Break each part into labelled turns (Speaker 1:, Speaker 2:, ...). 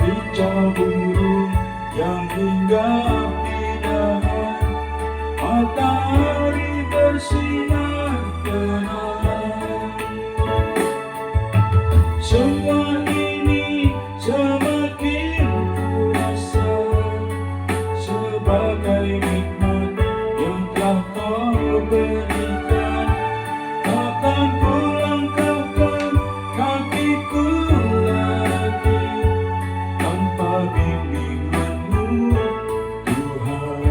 Speaker 1: Kicau burung yang hinggap di dahan, matahari bersinar terang. Semua ini semakin kurasa sebagai nikmat yang telah Kau berikan. Takkan ku langkahkan kakiku lagi tanpa bimbingan-Mu, Tuhan.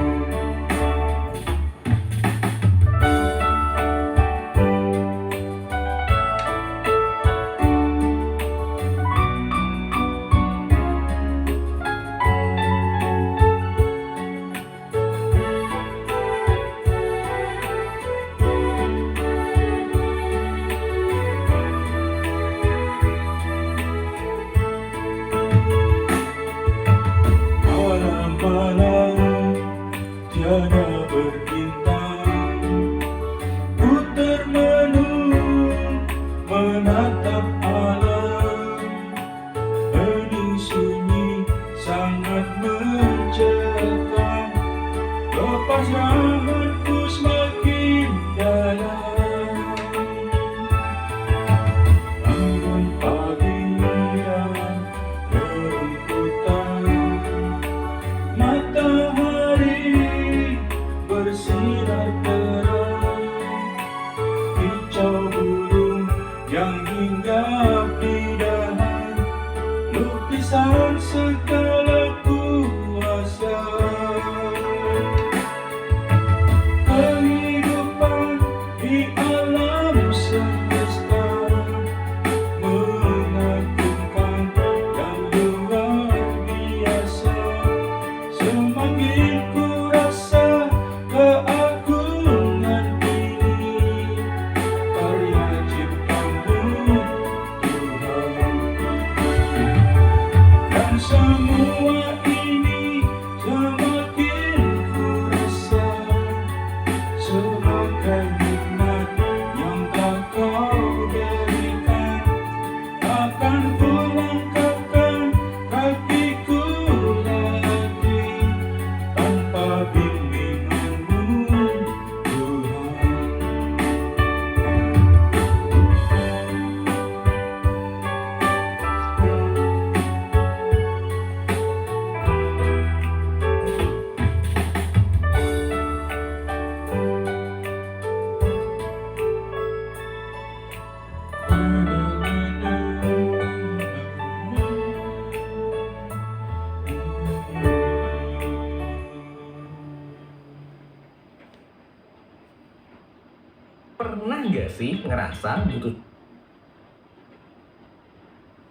Speaker 1: Malam-malam tiada berbintang, ku termenung menatap alam. Hening sunyi sangat mencekam, lepas rahatku semakin dalam. Bangun pagi dan rumputan, matahari bersinar terang. Kicau burung yang hinggap di dahan, lukisan segala kuasa. Kehidupan di alam semesta mengagumkan dan luar biasa. Semakin ku rasa keagungan ini, karya cipta-Mu, Tuhan. Dan semua ini semakin ku rasa sebagai nikmat yang telah Kau berikan. Takkan ku langkahkan kakiku lagi tanpa bimbingan-Mu, Tuhan.
Speaker 2: Pernah nggak sih ngerasa butuh